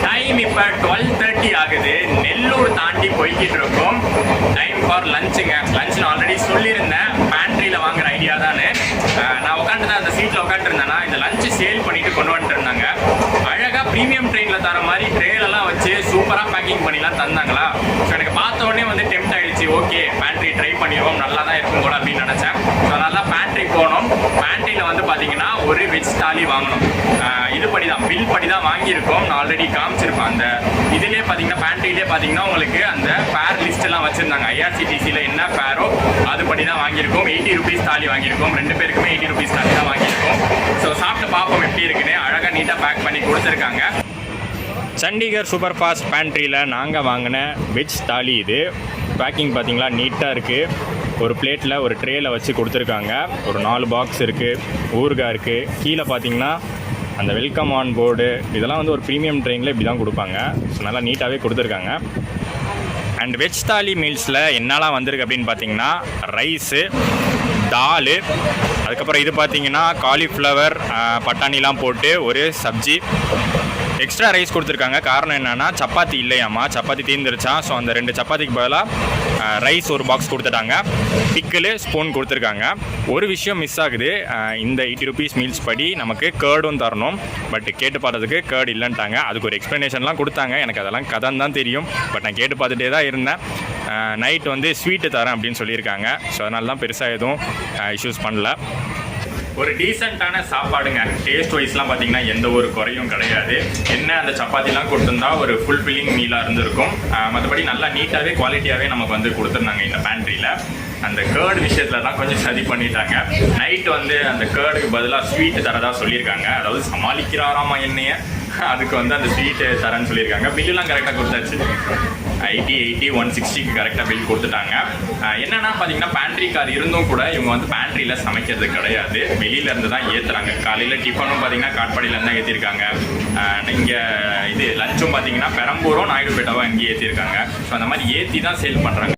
டைம் இப்போ 12:30 ஆகுது. நெல்லூர் தாண்டி போய்கிட்டு இருக்கோம். டைம் ஃபார் லஞ்சுங்க. லஞ்ச் நான் ஆல்ரெடி சொல்லியிருந்தேன், பேண்ட்ரியில் வாங்குற ஐடியா தானே. நான் உட்காந்துதான் அந்த சீட்டில் உட்காந்துருந்தேன்னா இந்த லஞ்சு சேல் பண்ணிட்டு கொண்டு வந்துட்டு இருந்தாங்க. அழகாக ப்ரீமியம் ட்ரெயினில் தர மாதிரி ட்ரெயிலெல்லாம் வச்சு சூப்பராக பேக்கிங் பண்ணிலாம் தந்தாங்களா. ஸோ எனக்கு பார்த்த உடனே வந்து டெம்ட் ஆகிடுச்சு. ஓகே, பேண்ட்ரி ட்ரை பண்ணிடுவோம், நல்லா தான் இருக்கும் கூட அப்படின்னு நினச்சேன். ஸோ நல்லா பேண்ட்ரி போனோம். பேண்ட்ரியில் வந்து பார்த்தீங்கன்னா ஒரு வெஜ் தாலி வாங்கணும். இது படி தான், பில் படி தான் வாங்கியிருக்கோம். நான் ஆல்ரெடி காமிச்சிருப்பேன். அந்த இதிலே பார்த்தீங்கன்னா பேண்ட்ரிலே பார்த்தீங்கன்னா உங்களுக்கு அந்த ஃபேர் லிஸ்ட்டெல்லாம் வச்சுருந்தாங்க. ஐஆர்சிடிசியில் என்ன ஃபேரோ அதுபடி தான் வாங்கியிருக்கோம். 80 rupees தாலி வாங்கியிருக்கோம். 2 பேருக்குமே 80 rupees தாலி தான் வாங்கியிருக்கோம். ஸோ சாப்பிட்டு பார்ப்போம் எப்படி இருக்குன்னு. அழகாக நீட்டாக பேக் பண்ணி கொடுத்துருக்காங்க. சண்டிகர் சூப்பர் ஃபாஸ்ட் பேண்ட்ரியில் நாங்கள் வாங்கின வெஜ் தாலி இது. பேக்கிங் பார்த்தீங்களா நீட்டாக இருக்குது. ஒரு பிளேட்டில் ஒரு ட்ரேயில் வச்சு கொடுத்துருக்காங்க. ஒரு 4 பாக்ஸ் இருக்குது, ஊறுகாய் இருக்குது. கீழே பார்த்தீங்கன்னா அந்த வெல்கம் ஆன் போர்டு இதெல்லாம் வந்து ஒரு ப்ரீமியம் ட்ரெயினில் இப்படி தான் கொடுப்பாங்க. ஸோ நல்லா நீட்டாகவே கொடுத்துருக்காங்க. அண்ட் வெஜ் தாலி மீல்ஸில் என்னெல்லாம் வந்திருக்கு அப்படின்னு பார்த்தீங்கன்னா, ரைஸு, தால், அதுக்கப்புறம் இது பார்த்தீங்கன்னா காலிஃப்ளவர் பட்டாணிலாம் போட்டு ஒரு சப்ஜி, எக்ஸ்ட்ரா ரைஸ் கொடுத்துருக்காங்க. காரணம் என்னென்னா சப்பாத்தி இல்லையாம்மா, சப்பாத்தி தீர்ந்துருச்சான். ஸோ அந்த 2 சப்பாத்திக்கு பதிலாக ரைஸ் ஒரு பாக்ஸ் கொடுத்துட்டாங்க. பிக்கில் ஸ்பூன் கொடுத்துருக்காங்க. ஒரு விஷயம் மிஸ் ஆகுது. இந்த 80 rupees மீல்ஸ் படி நமக்கு கேர்டும் தரணும். பட் கேட்டு பார்த்ததுக்கு கேர்டு இல்லைன்ட்டாங்க. அதுக்கு ஒரு எக்ஸ்ப்ளனேஷன்லாம் கொடுத்தாங்க. எனக்கு அதெல்லாம் கதைன்னு தான் தெரியும். பட் நான் கேட்டு பார்த்துட்டே தான் இருந்தேன். நைட் வந்து ஸ்வீட்டு தரேன் அப்படின்னு சொல்லியிருக்காங்க. ஸோ அதனால தான் பெருசாக எதுவும் இஷ்யூஸ் பண்ணல. ஒரு டீசெண்டான சாப்பாடுங்க. டேஸ்ட் வைஸ்லாம் பார்த்தீங்கன்னா எந்த ஒரு குறையும் கிடையாது. என்ன அந்த சப்பாத்திலாம் கொடுத்துருந்தா ஒரு ஃபுல்ஃபில்லிங் மீலாக இருந்திருக்கும். மற்றபடி நல்லா நீட்டாகவே குவாலிட்டியாகவே நமக்கு வந்து கொடுத்துருந்தாங்க இந்த பேண்ட்ரியில். அந்த கேர்டு விஷயத்தில் தான் கொஞ்சம் சதி பண்ணிட்டாங்க. நைட்டு வந்து அந்த கேர்டுக்கு பதிலாக ஸ்வீட்டு தரதா சொல்லியிருக்காங்க. அதாவது சமாளிக்கிறாராமா என்னைய, அதுக்கு வந்து அந்த ஸ்வீட்டு தரேன்னு சொல்லியிருக்காங்க. பில்லுலாம் கரெக்டாக கொடுத்தாச்சு. 80, 160க்கு கரெக்டாக பில் கொடுத்துட்டாங்க. என்னென்னா பார்த்தீங்கன்னா பேண்ட்ரி கார் இருந்தும் கூட இவங்க வந்து பேண்ட்ரியில் சமைக்கிறது கிடையாது, வெளியிலேருந்து தான் ஏற்றுறாங்க. காலையில் டிஃபனும் பார்த்தீங்கன்னா காட்பாடியிலேருந்து தான் ஏற்றிருக்காங்க. இங்கே இது லஞ்சும் பார்த்தீங்கன்னா பெரம்பூரும் நாயுடுபேட்டாவும் இங்கே ஏற்றிருக்காங்க. ஸோ அந்த மாதிரி ஏற்றி தான் சேல் பண்ணுறாங்க.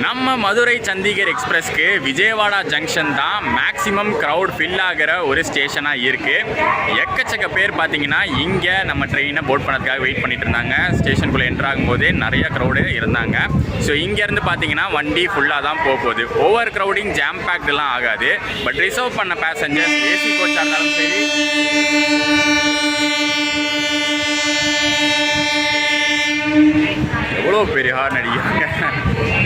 நம்ம மதுரை சண்டிகர் எக்ஸ்பிரஸ்க்கு விஜயவாடா ஜங்ஷன் தான் மேக்ஸிமம் க்ரௌட் ஃபில் ஆகிற ஒரு ஸ்டேஷனாக இருக்குது. எக்கச்சக்க பேர் பார்த்தீங்கன்னா இங்கே நம்ம ட்ரெயினை போட் பண்ணதுக்காக வெயிட் பண்ணிட்டு இருந்தாங்க. ஸ்டேஷனுக்குள்ளே என்ட்ரு ஆகும்போதே நிறைய க்ரௌடு இருந்தாங்க. ஸோ இங்கேருந்து பார்த்தீங்கன்னா வண்டி ஃபுல்லாக தான் போகுது. ஓவர் க்ரௌடிங் ஜாம் பேக்டெலாம் ஆகாது. பட் ரிசர்வ் பண்ண பேசஞ்சர்ஸ் ஏசி கோச்சாக இருந்தாலும் சரி, எவ்வளோ பெரிய ஹார்ன் அடிக்கிறாங்க.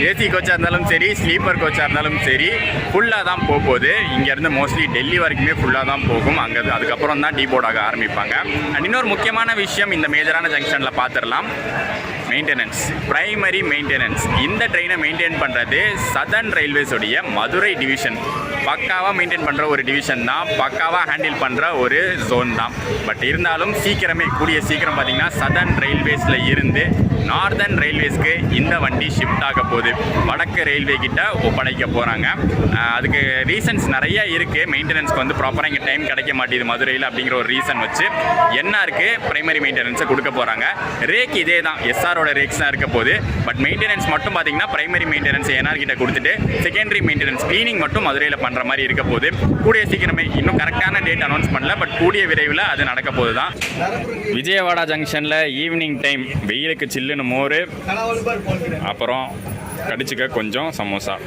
ஏசி கோச்சாக இருந்தாலும் சரி, ஸ்லீப்பர் கோச்சாக இருந்தாலும் சரி, ஃபுல்லாக தான் போகுது. இங்கேருந்து மோஸ்ட்லி டெல்லி வரைக்குமே ஃபுல்லாக தான் போகும். அங்கே அதுக்கப்புறம் தான் டீபோர்ட் ஆக ஆரம்பிப்பாங்க. அண்ட் இன்னொரு முக்கியமான விஷயம் இந்த மேஜரான ஜங்ஷனில் பார்த்துடலாம், மெயின்டெனன்ஸ், பிரைமரி மெயின்டெனன்ஸ். இந்த ட்ரெயினை மெயின்டைன் பண்ணுறது சதர்ன் ரயில்வேஸுடைய மதுரை டிவிஷன். பக்காவாக மெயின்டைன் பண்ணுற ஒரு டிவிஷன் தான், பக்காவாக ஹேண்டில் பண்ணுற ஒரு ஜோன் தான். பட் இருந்தாலும் சீக்கிரமே, கூடிய சீக்கிரம் பார்த்திங்கன்னா சதர்ன் ரயில்வேஸில் இருந்து நார்தர்ன் ரயில்வேஸ்க்கு இந்த வண்டி ஷிஃப்ட் ஆக போகுது. வடக்கு ரயில்வே கிட்ட ஒப்படைக்க போகிறாங்க. அதுக்கு ரீசன்ஸ் நிறைய இருக்குது. மெயின்டெனன்ஸ்க்கு வந்து ப்ராப்பராக இங்கே டைம் கிடைக்க மாட்டேது மதுரையில் அப்படிங்கிற ஒரு ரீசன் வச்சு என்ஆருக்கு பிரைமரி மெயின்டெனன்ஸை கொடுக்க போகிறாங்க. ரேக் இதே தான், எஸ்ஆரோட ரேக்ஸ் தான் இருக்க போகுது. பட் மெயின்டெனன்ஸ் மட்டும் பார்த்தீங்கன்னா பிரைமரி மெயின்டெனன்ஸ் என்ஆர் கிட்ட கொடுத்துட்டு செகண்டரி மெயின்டெனன்ஸ் க்ளீனிங் மட்டும் மதுரையில் பண்ணுற மாதிரி இருக்க போகுது. கூடிய சீக்கிரமே, இன்னும் கரெக்டான டேட் அனௌன்ஸ் பண்ணல, பட் கூடிய விரைவில் அது நடக்க போகுது தான். விஜயவாடா ஜங்ஷனில் ஈவினிங் டைம் வெயிலுக்கு சில்லுன்னு மோர், அப்புறம் கடிச்சிக்க கொஞ்சம் சமோசா.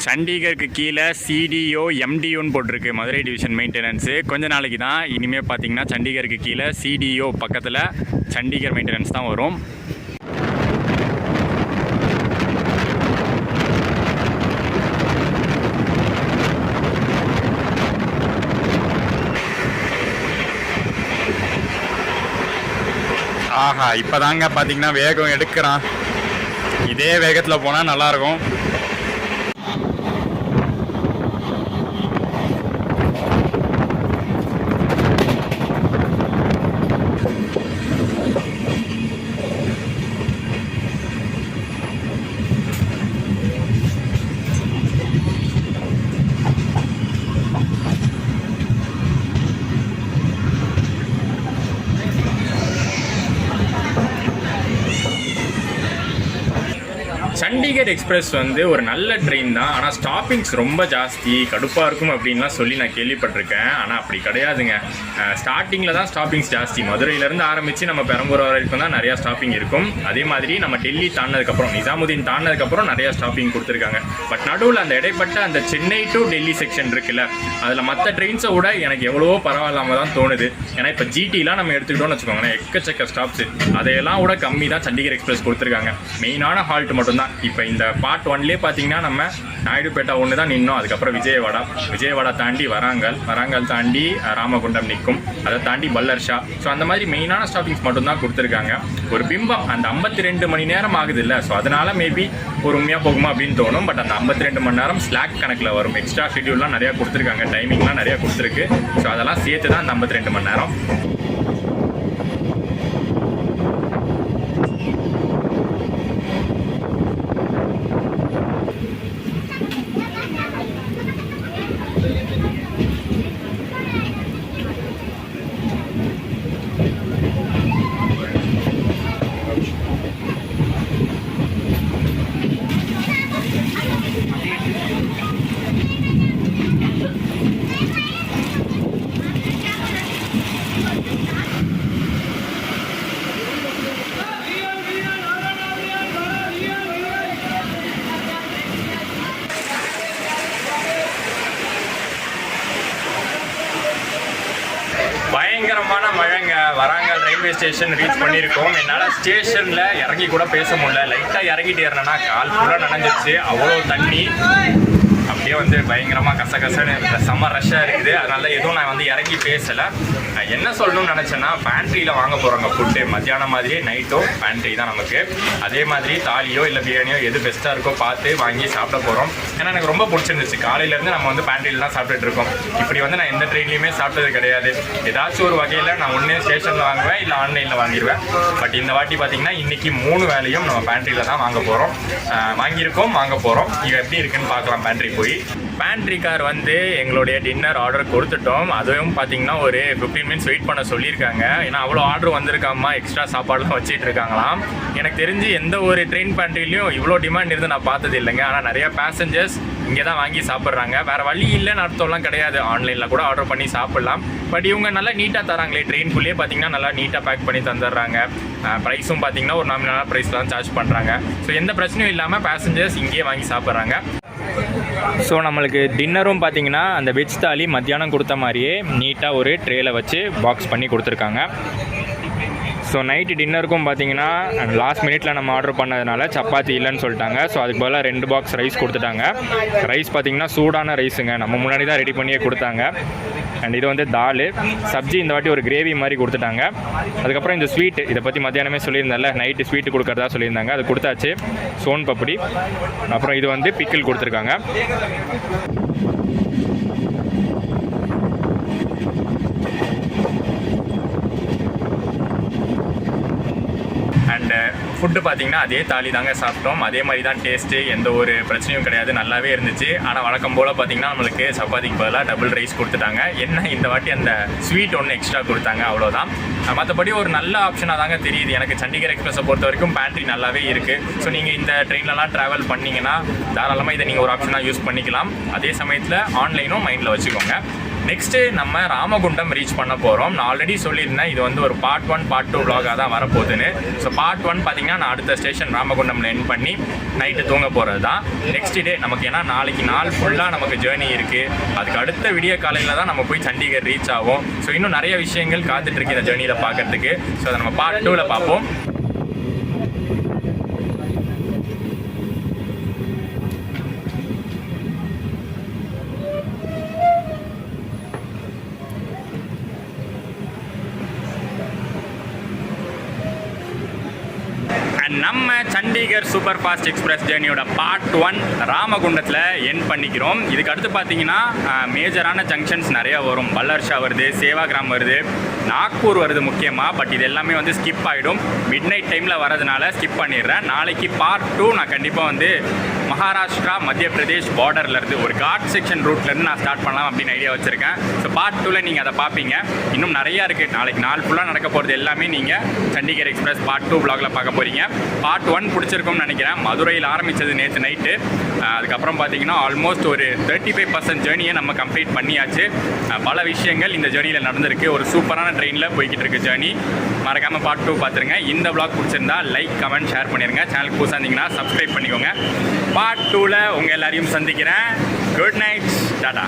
சண்டிகருக்கு கீழே சிடிஓ எம்டிஓன்னு போட்டிருக்கு மதுரை டிவிஷன் மெயின்டெனன்ஸு. கொஞ்ச நாளைக்கு தான் இனிமேல் பார்த்தீங்கன்னா சண்டிகருக்கு கீழே சிடிஓ பக்கத்தில் சண்டிகர் மெயின்டெனன்ஸ் தான் வரும். ஆஹா, இப்போ தாங்க பார்த்தீங்கன்னா வேகம் எடுக்கிறான். இதே வேகத்தில் போனால் நல்லாயிருக்கும். சண்டிகர் எக்ஸ்பிரஸ் வந்து ஒரு நல்ல ட்ரெயின் தான். ஆனால் ஸ்டாப்பிங்ஸ் ரொம்ப ஜாஸ்தி, கடுப்பாக இருக்கும் அப்படின்லாம் சொல்லி நான் கேள்விப்பட்டிருக்கேன். ஆனால் அப்படி கிடையாதுங்க. ஸ்டார்டிங்கில் தான் ஸ்டாப்பிங்ஸ் ஜாஸ்தி. மதுரையிலேருந்து ஆரம்பித்து நம்ம பெரம்பூர் வரைக்கும் தான் நிறையா ஸ்டாப்பிங் இருக்கும். அதே மாதிரி நம்ம டெல்லி தாண்டினதுக்கப்புறம், நிசாமுதீன் தாண்டினதுக்கப்புறம் நிறையா ஸ்டாப்பிங் கொடுத்துருக்காங்க. பட் நடுவில் அந்த இடைப்பட்ட அந்த சென்னை டு டெல்லி செக்ஷன் இருக்குல்ல, அதில் மற்ற ட்ரெயின்ஸை விட எனக்கு எவ்வளவோ பரவாயில்லாமல் தான் தோணுது. ஏன்னா இப்போ ஜிடிலாம் நம்ம எடுத்துக்கிட்டோம்னு வச்சுக்கோங்களேன், எக்கச்சக்க ஸ்டாப்ஸு, அதையெல்லாம் விட கம்மி தான் சண்டிகர் எக்ஸ்பிரஸ் கொடுத்துருக்காங்க. மெயினான ஹால்ட் மட்டும்தான். இப்போ இந்த பார்ட் 1லேயே பார்த்தீங்கன்னா நம்ம நாயுடுபேட்டா ஒன்று தான் நின்னோம். அதுக்கப்புறம் விஜயவாடா தாண்டி வராங்கல் தாண்டி ராமகுண்டம் நிற்கும், அதை தாண்டி பல்லர்ஷா. ஸோ அந்த மாதிரி மெயினான ஸ்டாப்பிங்ஸ் மட்டும்தான் கொடுத்துருக்காங்க. ஒரு பிம்பம் அந்த 52 மணி நேரம் ஆகுது இல்லை, ஸோ அதனால் மேபி பொறுமையாக போகுமா அப்படின்னு தோணும். பட் அந்த 52 மணி நேரம் ஸ்லாக் கணக்கில் வரும். எக்ஸ்ட்ரா ஷெட்யூல்லாம் நிறையா கொடுத்துருக்காங்க, டைமிங்லாம் நிறையா கொடுத்துருக்கு. ஸோ அதெல்லாம் சேர்த்து தான் அந்த 52 மணி நேரம். ரயில்வே ஸ்டேஷன் ரீச் பண்ணியிருக்கோம். என்னால் ஸ்டேஷனில் இறங்கி கூட பேச முடியல. லைட்டாக இறங்கிட்டு ஏறினேன்னா கால் ஃபுல்லாக நனைஞ்சிருச்சு. அவ்வளோ தண்ணி அப்படியே வந்து பயங்கரமாக கசகசன்னு செம்ம ரஷ்ஷாக இருக்குது. அதனால எதுவும் நான் வந்து இறங்கி பேசலை. என்ன சொல்லணும்னு நினச்சேன்னா பேண்ட்ரியில் வாங்க போகிறோங்க ஃபுட்டு. மத்தியானம் மாதிரியே நைட்டும் பேண்ட்ரி தான் நமக்கு. அதே மாதிரி தாலியோ இல்லை பிரியாணியோ எது பெஸ்ட்டாக இருக்கோ பார்த்து வாங்கி சாப்பிட போகிறோம். ஏன்னா எனக்கு ரொம்ப பிடிச்சிருந்துச்சு. காலையிலேருந்து நம்ம வந்து பேண்ட்ரியில் தான் சாப்பிட்டுட்டு இருக்கோம். இப்படி வந்து நான் எந்த ட்ரெயின்லையுமே சாப்பிட்டது கிடையாது. ஏதாச்சும் ஒரு வகையில் நான் ஒன்று ஸ்டேஷனில் வாங்குவேன், இல்லை ஆன்லைனில் வாங்கிடுவேன். பட் இந்த வாட்டி பார்த்தீங்கன்னா இன்றைக்கி 3 வேலையும் நம்ம பேண்ட்ரியில் தான் வாங்க போகிறோம். வாங்கியிருக்கோம், வாங்க போகிறோம். இது எப்படி இருக்குன்னு பார்க்கலாம் பேண்ட்ரி போய். பேண்ட்ரி கார் வந்து எங்களுடைய டின்னர் ஆர்டர் கொடுத்துட்டோம். அதுவும் பார்த்தீங்கன்னா ஒரு 15 மினிட்ஸ் வெயிட் பண்ண சொல்லியிருக்காங்க. ஏன்னா அவ்வளோ ஆர்டர் வந்திருக்காமா, எக்ஸ்ட்ரா சாப்பாடுலாம் வச்சுட்டு இருக்காங்களாம். எனக்கு தெரிஞ்சு எந்த ஒரு ட்ரெயின் பேண்ட்ரிலையும் இவ்வளோ டிமாண்ட் இருந்து நான் பார்த்தது இல்லைங்க. ஆனால் நிறைய பேசஞ்சர்ஸ் இங்கே தான் வாங்கி சாப்பிட்றாங்க. வேறு வழி இல்லைன்னு அர்த்தம்லாம் கிடையாது. ஆன்லைனில் கூட ஆர்டர் பண்ணி சாப்பிட்லாம். பட் இவங்க நல்லா நீட்டாக தராங்களே. ட்ரெயின்குள்ளேயே பார்த்தீங்கன்னா நல்லா நீட்டாக பேக் பண்ணி தந்துடுறாங்க. ப்ரைஸும் பார்த்தீங்கன்னா ஒரு நாமினலான ப்ரைஸில் தான் சார்ஜ் பண்ணுறாங்க. ஸோ எந்த பிரச்சனையும் இல்லாமல் பேசஞ்சர்ஸ் இங்கேயே வாங்கி சாப்பிட்றாங்க. ஸோ நம்மளுக்கு டின்னரும் பார்த்தீங்கன்னா அந்த வெஜ் தாலி மத்தியானம் கொடுத்த மாதிரியே நீட்டாக ஒரு ட்ரேயில் வச்சு பாக்ஸ் பண்ணி கொடுத்துருக்காங்க. ஸோ நைட்டு டின்னருக்கும் பார்த்தீங்கன்னா லாஸ்ட் மினிட்ல நம்ம ஆர்டர் பண்ணதுனால சப்பாத்தி இல்லைன்னு சொல்லிட்டாங்க. ஸோ அதுக்கு பதிலாக 2 பாக்ஸ் ரைஸ் கொடுத்துட்டாங்க. ரைஸ் பார்த்தீங்கன்னா சூடான ரைஸுங்க. நம்ம முன்னாடி தான் ரெடி பண்ணியே கொடுத்தாங்க. அண்ட் இது வந்து தால் சப்ஜி. இந்த வாட்டி ஒரு கிரேவி மாதிரி கொடுத்துட்டாங்க. அதுக்கப்புறம் இந்த ஸ்வீட், இதை பற்றி மத்தியானமே சொல்லியிருந்தால, நைட்டு ஸ்வீட்டு கொடுக்குறதா சொல்லியிருந்தாங்க. அது கொடுத்தாச்சு. சோன் பப்படி. அப்புறம் இது வந்து பிக்கிள் கொடுத்துருக்காங்க. அண்டு ஃபுட்டு பார்த்தீங்கன்னா அதே தாலி தாங்க சாப்பிட்டோம். அதே மாதிரி தான் டேஸ்ட்டு, எந்த ஒரு பிரச்சனையும் கிடையாது. நல்லாவே இருந்துச்சு. ஆனால் வழக்கம் போல் பார்த்தீங்கன்னா நம்மளுக்கு சப்பாத்திக்கு பதிலாக டபுள் ரைஸ் கொடுத்துட்டாங்க. என்ன இந்த வாட்டி அந்த ஸ்வீட் ஒன்று எக்ஸ்ட்ரா கொடுத்தாங்க, அவ்வளோதான். மற்றபடி ஒரு நல்ல ஆப்ஷனாக தாங்க தெரியுது எனக்கு. சண்டிகர் எக்ஸ்பிரஸை பொறுத்த வரைக்கும் பேண்ட்ரி நல்லாவே இருக்குது. ஸோ நீங்கள் இந்த ட்ரெயின்லலாம் ட்ராவல் பண்ணிங்கன்னா தாராளமாக இதை நீங்கள் ஒரு ஆப்ஷனாக யூஸ் பண்ணிக்கலாம். அதே சமயத்தில் ஆன்லைனும் மைண்டில் வச்சுக்கோங்க. நெக்ஸ்ட்டு நம்ம ராமகுண்டம் ரீச் பண்ண போகிறோம். நான் ஆல்ரெடி சொல்லியிருந்தேன் இது வந்து ஒரு பார்ட் 1 பார்ட் 2 vlog-ஆக தான் வரப்போகுதுன்னு. ஸோ பார்ட் 1 பார்த்தீங்கன்னா நான் அடுத்த ஸ்டேஷன் ராமகுண்டம்ல எண்ட் பண்ணி நைட்டு தூங்க போகிறது தான். நெக்ஸ்ட் டே நமக்கு ஏன்னா நாளைக்கு நாள் ஃபுல்லாக நமக்கு ஜேர்னி இருக்குது. அதுக்கு அடுத்த விடிய காலையில் தான் நம்ம போய் சண்டிகர் ரீச் ஆகும். ஸோ இன்னும் நிறைய விஷயங்கள் காத்துட்ருக்கு இந்த ஜேர்னியில் பார்க்குறதுக்கு. ஸோ அதை நம்ம பார்ட் 2ல் பார்ப்போம். நம்ம சண்டிகர் சூப்பர் ஃபாஸ்ட் எக்ஸ்பிரஸ் ஜேர்னியோட பார்ட் 1 ராமகுண்டத்தில் எண்ட் பண்ணிக்கிறோம். இதுக்கு அடுத்து பார்த்தீங்கன்னா மேஜரான ஜங்ஷன்ஸ் நிறையா வரும். பல்லர்ஷா வருது, சேவாகிராம் வருது, நாக்பூர் வருது முக்கியமாக. பட் இது எல்லாமே வந்து ஸ்கிப் ஆகிடும். மிட் நைட் டைமில் வரதுனால ஸ்கிப் பண்ணிடுறேன். நாளைக்கு பார்ட் 2 நான் கண்டிப்பாக வந்து மகாராஷ்டிரா மத்திய பிரதேஷ் பார்டர்லேருந்து ஒரு காட் செக்ஷன் ரூட்லேருந்து நான் ஸ்டார்ட் பண்ணலாம் அப்படின்னு ஐடியா வச்சுருக்கேன். ஸோ பார்ட் 2ல் நீங்கள் அதை பார்ப்பீங்க. இன்னும் நிறையா இருக்குது. நாளைக்கு நாள் ஃபுல்லாக நடக்க போகிறது எல்லாமே நீங்கள் சண்டிகர் எக்ஸ்பிரஸ் பார்ட் 2 vlog-ல பார்க்க போகிறீங்க. பார்ட் 1 பிடிச்சிருக்கும்னு நினைக்கிறேன். மதுரையில் ஆரம்பித்தது நேற்று நைட்டு. அதுக்கப்புறம் பார்த்தீங்கன்னா ஆல்மோஸ்ட் ஒரு 35% ஜேர்னியை நம்ம கம்ப்ளீட் பண்ணியாச்சு. பல விஷயங்கள் இந்த ஜேர்னியில் நடந்திருக்கு. ஒரு சூப்பரான ட்ரெயினில் போய்கிட்டு இருக்கு ஜேர்னி. மறக்காமல் பார்ட் 2 பார்த்துருங்க. இந்த vlog பிடிச்சிருந்தா லைக், கமெண்ட், ஷேர் பண்ணிடுங்க. சேனலுக்கு புதுசாக இருந்தீங்கன்னா சப்ஸ்கிரைப் பண்ணிக்கோங்க. பார்ட் 2ல் உங்கள் எல்லாரையும் சந்திக்கிறேன். Good night, Tata.